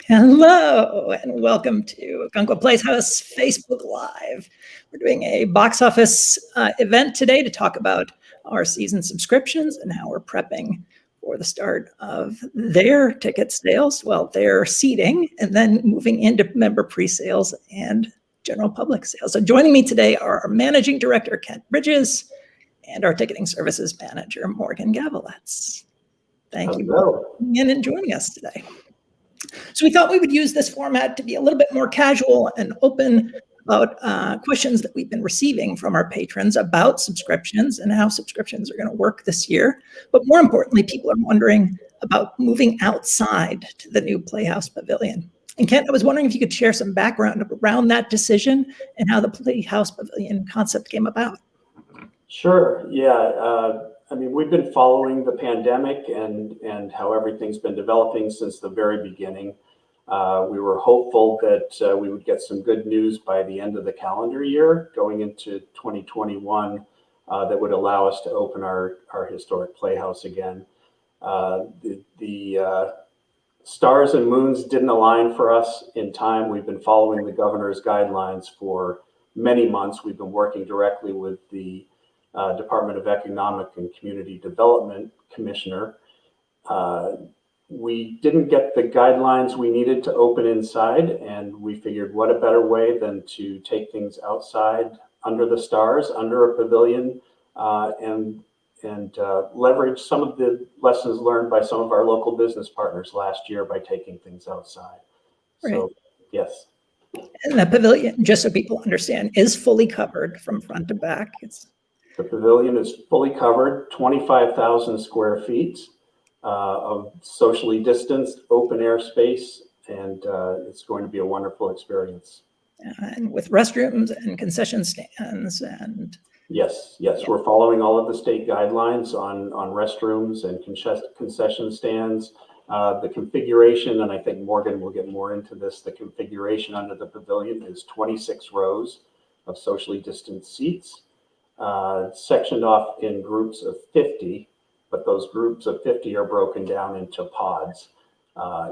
Hello and welcome to Gunqua Playhouse Facebook Live. We're doing a box office event today to talk about our season subscriptions and how we're prepping for the start of their ticket sales, well, their seating, and then moving into member pre-sales and general public sales. So joining me today are our Managing Director, Kent Bridges, and our Ticketing Services Manager, Morgan Gaviletz. Thank you for coming in and joining us today. So we thought we would use this format to be a little bit more casual and open about questions that we've been receiving from our patrons about subscriptions and how subscriptions are going to work this year. But more importantly, people are wondering about moving outside to the new Playhouse Pavilion. And Kent, I was wondering if you could share some background around that decision and how the Playhouse Pavilion concept came about. Sure. Yeah. I mean, we've been following the pandemic and how everything's been developing since the very beginning. We were hopeful that we would get some good news by the end of the calendar year going into 2021 that would allow us to open our historic Playhouse again. The stars and moons didn't align for us in time. We've been following the governor's guidelines for many months. We've been working directly with the Department of Economic and Community Development Commissioner. We didn't get the guidelines we needed to open inside, and we figured what a better way than to take things outside under the stars, under a pavilion, and leverage some of the lessons learned by some of our local business partners last year by taking things outside. Right. So, yes. And the pavilion, just so people understand, is fully covered from front to back. The pavilion is fully covered, 25,000 square feet of socially distanced open air space, and it's going to be a wonderful experience. And with restrooms and concession stands and... Yes, we're following all of the state guidelines on restrooms and concession stands. The configuration, and I think Morgan will get more into this, the configuration under the pavilion is 26 rows of socially distanced seats. Sectioned off in groups of 50, but those groups of 50 are broken down into pods.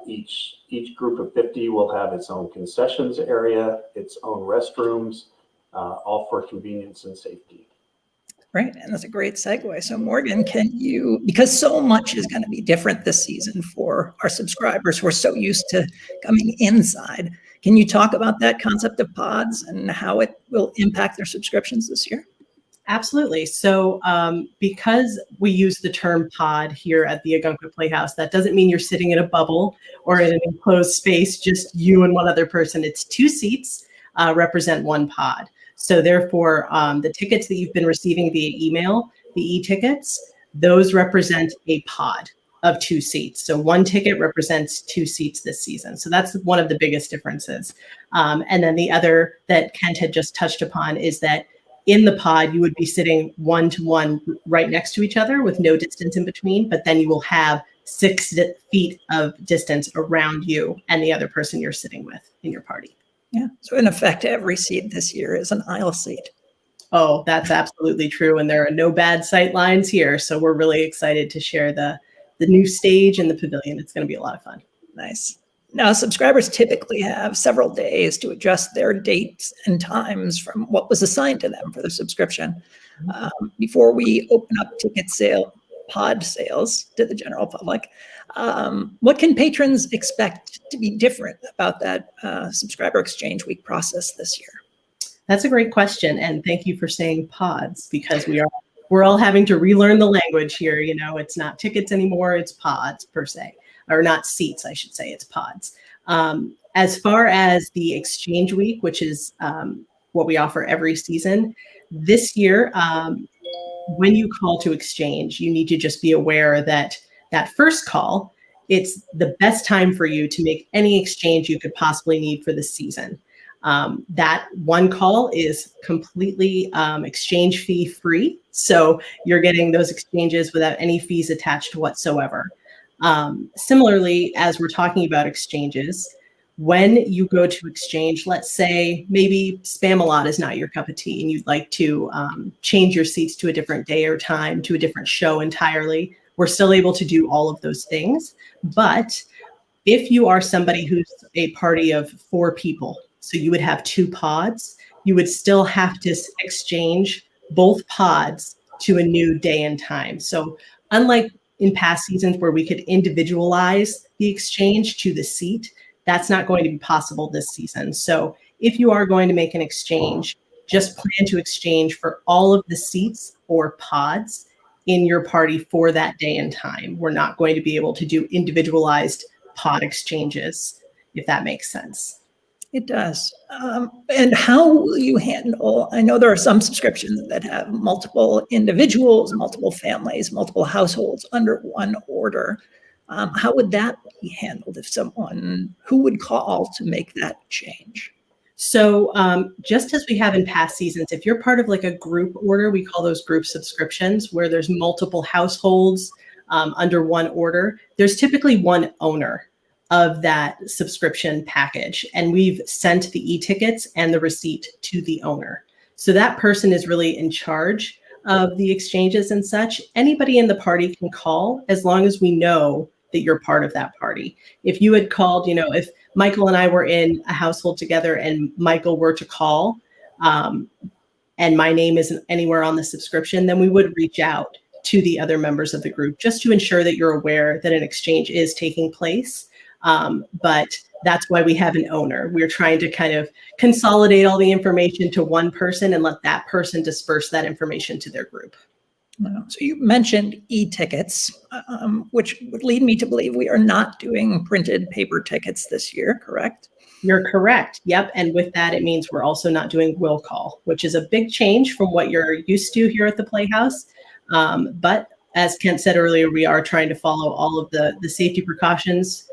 Each group of 50 will have its own concessions area, its own restrooms, all for convenience and safety. Right, and that's a great segue. So Morgan, can you, because so much is going to be different this season for our subscribers who are so used to coming inside, can you talk about that concept of pods and how it will impact their subscriptions this year? Absolutely. So because we use the term pod here at the Gunqua Playhouse, that doesn't mean you're sitting in a bubble or in an enclosed space, just you and one other person. It's 2 seats represent 1 pod. So therefore, the tickets that you've been receiving via email, the e-tickets, those represent a pod of 2 seats. So 1 ticket represents 2 seats this season. So that's one of the biggest differences. And then the other that Kent had just touched upon is that in the pod, you would be sitting 1-to-1 right next to each other with no distance in between, but then you will have 6 feet of distance around you and the other person you're sitting with in your party. Yeah, so in effect, every seat this year is an aisle seat. Oh, that's absolutely true. And there are no bad sight lines here. So we're really excited to share the new stage and the pavilion. It's going to be a lot of fun. Nice. Now, subscribers typically have several days to adjust their dates and times from what was assigned to them for the subscription. Before we open up pod sales to the general public, what can patrons expect to be different about that subscriber exchange week process this year? That's a great question. And thank you for saying pods, because we're all having to relearn the language here. You know, it's not tickets anymore, it's pods per se. Or not seats, I should say, it's pods. As far as the exchange week, which is what we offer every season, this year, when you call to exchange, you need to just be aware that that first call, it's the best time for you to make any exchange you could possibly need for the season. That one call is completely exchange fee free. So you're getting those exchanges without any fees attached whatsoever. Similarly, as we're talking about exchanges, when you go to exchange, let's say maybe Spam-A-Lot is not your cup of tea and you'd like to change your seats to a different day or time, to a different show entirely. We're still able to do all of those things, but if you are somebody who's a party of 4 people, so you would have 2 pods, you would still have to exchange both pods to a new day and time. So unlike in past seasons where we could individualize the exchange to the seat, that's not going to be possible this season. So if you are going to make an exchange, just plan to exchange for all of the seats or pods in your party for that day and time. We're not going to be able to do individualized pod exchanges, if that makes sense. It does. And how will you handle, I know there are some subscriptions that have multiple individuals, multiple families, multiple households under one order. How would that be handled if who would call to make that change? So just as we have in past seasons, if you're part of like a group order, we call those group subscriptions where there's multiple households under one order, there's typically one owner of that subscription package. And we've sent the e-tickets and the receipt to the owner. So that person is really in charge of the exchanges and such. Anybody in the party can call as long as we know that you're part of that party. If you had called, if Michael and I were in a household together and Michael were to call and my name isn't anywhere on the subscription, then we would reach out to the other members of the group just to ensure that you're aware that an exchange is taking place. But that's why we have an owner. We're trying to kind of consolidate all the information to one person and let that person disperse that information to their group. So you mentioned e-tickets, which would lead me to believe we are not doing printed paper tickets this year, correct? You're correct. Yep. And with that, it means we're also not doing will call, which is a big change from what you're used to here at the Playhouse. But as Kent said earlier, we are trying to follow all of the safety precautions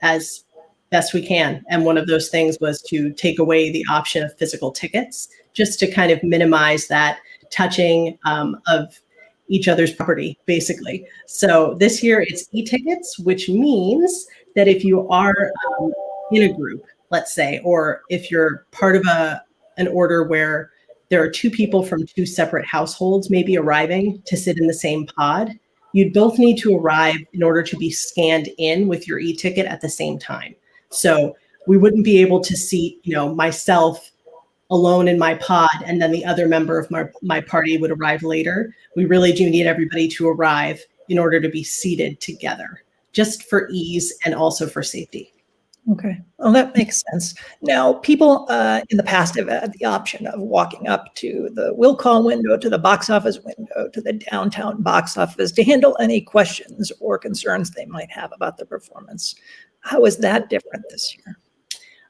as best we can. And one of those things was to take away the option of physical tickets, just to kind of minimize that touching of each other's property, basically. So this year it's e-tickets, which means that if you are in a group, let's say, or if you're part of an order where there are 2 people from 2 separate households maybe arriving to sit in the same pod, you'd both need to arrive in order to be scanned in with your e-ticket at the same time. So we wouldn't be able to seat, myself alone in my pod and then the other member of my party would arrive later. We really do need everybody to arrive in order to be seated together, just for ease and also for safety. Okay, well, that makes sense. Now, people in the past have had the option of walking up to the will call window, to the box office window, to the downtown box office to handle any questions or concerns they might have about the performance. How is that different this year?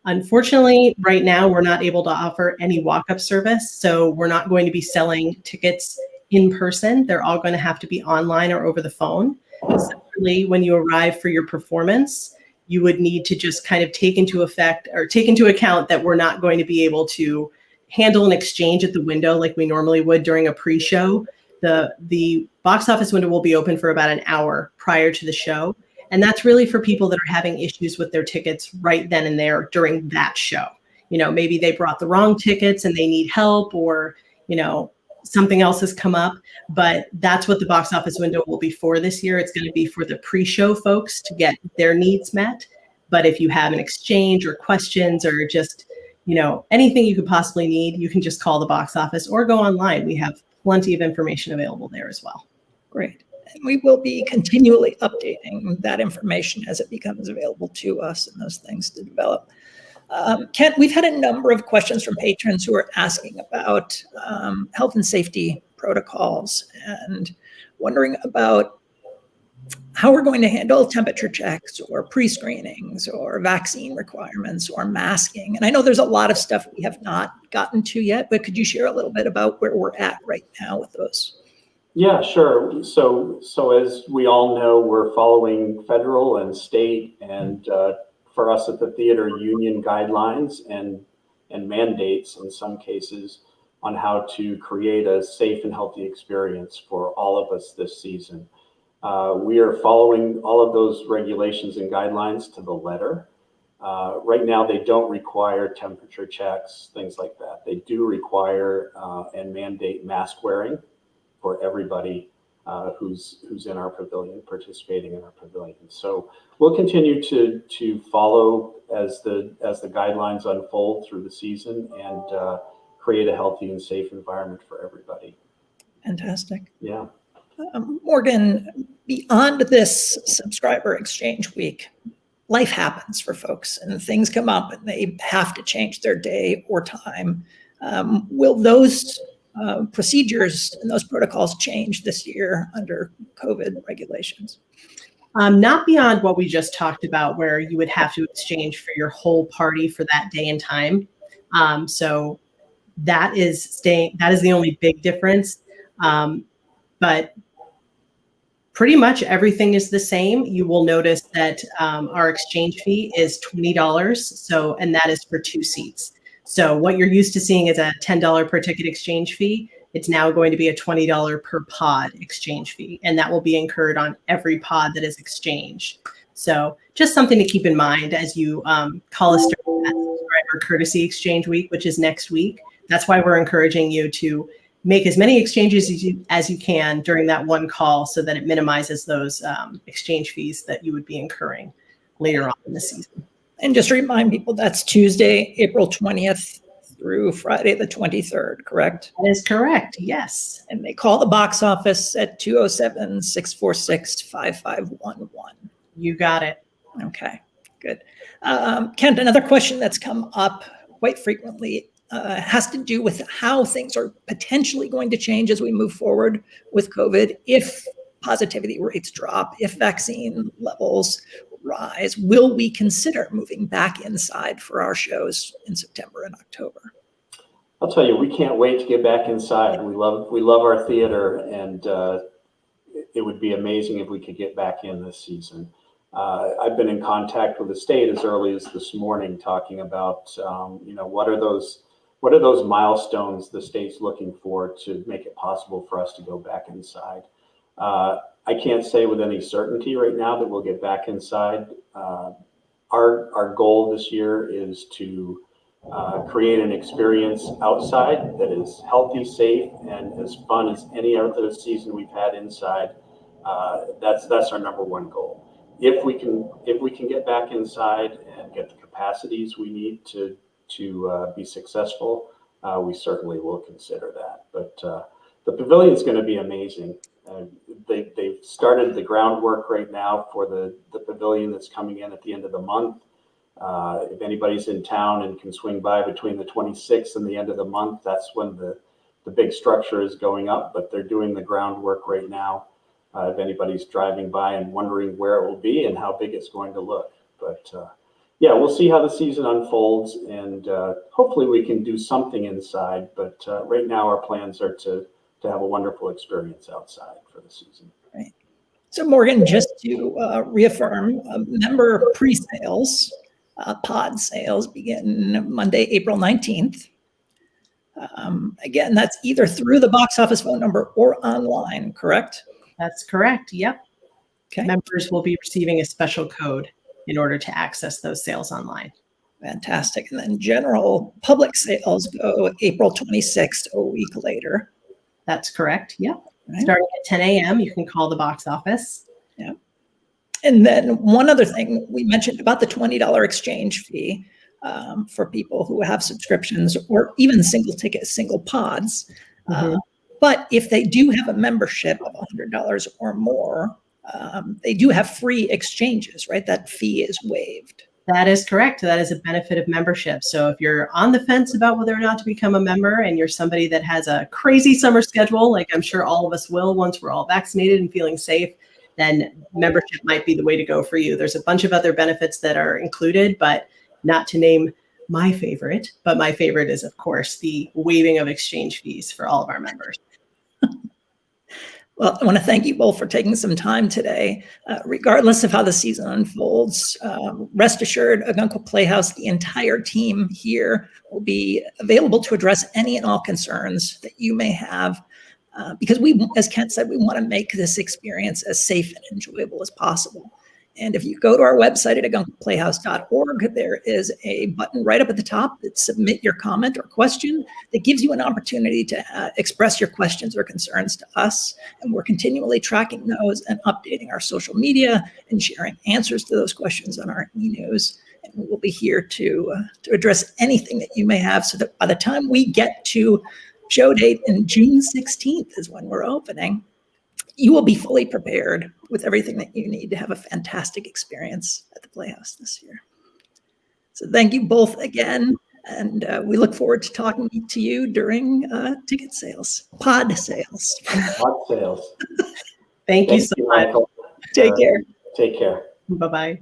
Unfortunately, right now, we're not able to offer any walk-up service, so we're not going to be selling tickets in person. They're all going to have to be online or over the phone. Similarly, when you arrive for your performance, you would need to just kind of take into account that we're not going to be able to handle an exchange at the window like we normally would during a pre-show. The box office window will be open for about an hour prior to the show. And that's really for people that are having issues with their tickets right then and there during that show. Maybe they brought the wrong tickets and they need help, or, something else has come up. But that's what the box office window will be for this year. It's going to be for the pre-show folks to get their needs met. But if you have an exchange or questions or just, anything you could possibly need, you can just call the box office or go online. We have plenty of information available there as well. Great. And we will be continually updating that information as it becomes available to us and those things to develop. Kent, we've had a number of questions from patrons who are asking about health and safety protocols and wondering about how we're going to handle temperature checks or pre-screenings or vaccine requirements or masking. And I know there's a lot of stuff we have not gotten to yet, but could you share a little bit about where we're at right now with those? Yeah, sure. So as we all know, we're following federal and state and for us at the theater, union guidelines and mandates in some cases on how to create a safe and healthy experience for all of us this season. We are following all of those regulations and guidelines to the letter. Right now, they don't require temperature checks, things like that. They do require and mandate mask wearing for everybody. who's in our pavilion, participating in our pavilion. So we'll continue to follow as the guidelines unfold through the season and create a healthy and safe environment for everybody. Fantastic. Yeah. Morgan, beyond this subscriber exchange week, life happens for folks and things come up and they have to change their day or time. Will those procedures and those protocols change this year under COVID regulations? Not beyond what we just talked about, where you would have to exchange for your whole party for that day and time. So that is the only big difference. But pretty much everything is the same. You will notice that our exchange fee is $20. So, and that is for 2 seats. So what you're used to seeing is a $10 per ticket exchange fee. It's now going to be a $20 per pod exchange fee, and that will be incurred on every pod that is exchanged. So just something to keep in mind as you call us during that subscriber courtesy exchange week, which is next week. That's why we're encouraging you to make as many exchanges as you can during that one call so that it minimizes those exchange fees that you would be incurring later on in the season. And just to remind people, that's Tuesday, April 20th through Friday the 23rd, correct? That is correct, yes. And they call the box office at 207-646-5511. You got it. Okay, good. Kent, another question that's come up quite frequently has to do with how things are potentially going to change as we move forward with COVID. If positivity rates drop, if vaccine levels rise, will we consider moving back inside for our shows in September and October? I'll tell you, we can't wait to get back inside. We love our theater, and it would be amazing if we could get back in this season. I've been in contact with the state as early as this morning, talking about what are those milestones the state's looking for to make it possible for us to go back inside. I can't say with any certainty right now that we'll get back inside. Our goal this year is to create an experience outside that is healthy, safe, and as fun as any other season we've had inside. That's our number one goal. If we can get back inside and get the capacities we need to be successful, we certainly will consider that. But the pavilion is going to be amazing. They've started the groundwork right now for the pavilion that's coming in at the end of the month. If anybody's in town and can swing by between the 26th and the end of the month, that's when the big structure is going up, but they're doing the groundwork right now. If anybody's driving by and wondering where it will be and how big it's going to look. But yeah, we'll see how the season unfolds, and hopefully we can do something inside. But right now our plans are to have a wonderful experience outside for the season. Right. So Morgan, just to reaffirm, member pre-sales, pod sales begin Monday, April 19th. Again, that's either through the box office phone number or online, correct? That's correct. Yep. Okay. Members will be receiving a special code in order to access those sales online. Fantastic. And then general public sales go April 26th, a week later. That's correct. Yep. Right. Starting at 10 a.m., you can call the box office. Yeah. And then one other thing we mentioned about the $20 exchange fee for people who have subscriptions or even single ticket, single pods. But if they do have a membership of $100 or more, they do have free exchanges, right? That fee is waived. That is correct. That is a benefit of membership. So if you're on the fence about whether or not to become a member and you're somebody that has a crazy summer schedule, like I'm sure all of us will once we're all vaccinated and feeling safe, then membership might be the way to go for you. There's a bunch of other benefits that are included, but not to name my favorite, but my favorite is, of course, the waiving of exchange fees for all of our members. Well, I want to thank you both for taking some time today. Regardless of how the season unfolds, rest assured, Ogunquit Playhouse, the entire team here will be available to address any and all concerns that you may have. Because we, as Kent said, we want to make this experience as safe and enjoyable as possible. And if you go to our website at algonquinplayhouse.org, there is a button right up at the top that submit your comment or question that gives you an opportunity to express your questions or concerns to us. And we're continually tracking those and updating our social media and sharing answers to those questions on our e-news. And we will be here to address anything that you may have, so that by the time we get to show date in June 16th is when we're opening, you will be fully prepared with everything that you need to have a fantastic experience at the Playhouse this year. So thank you both again, and we look forward to talking to you during ticket sales, pod sales. Pod sales. Thank you so much. Michael. Take care. Take care. Bye-bye.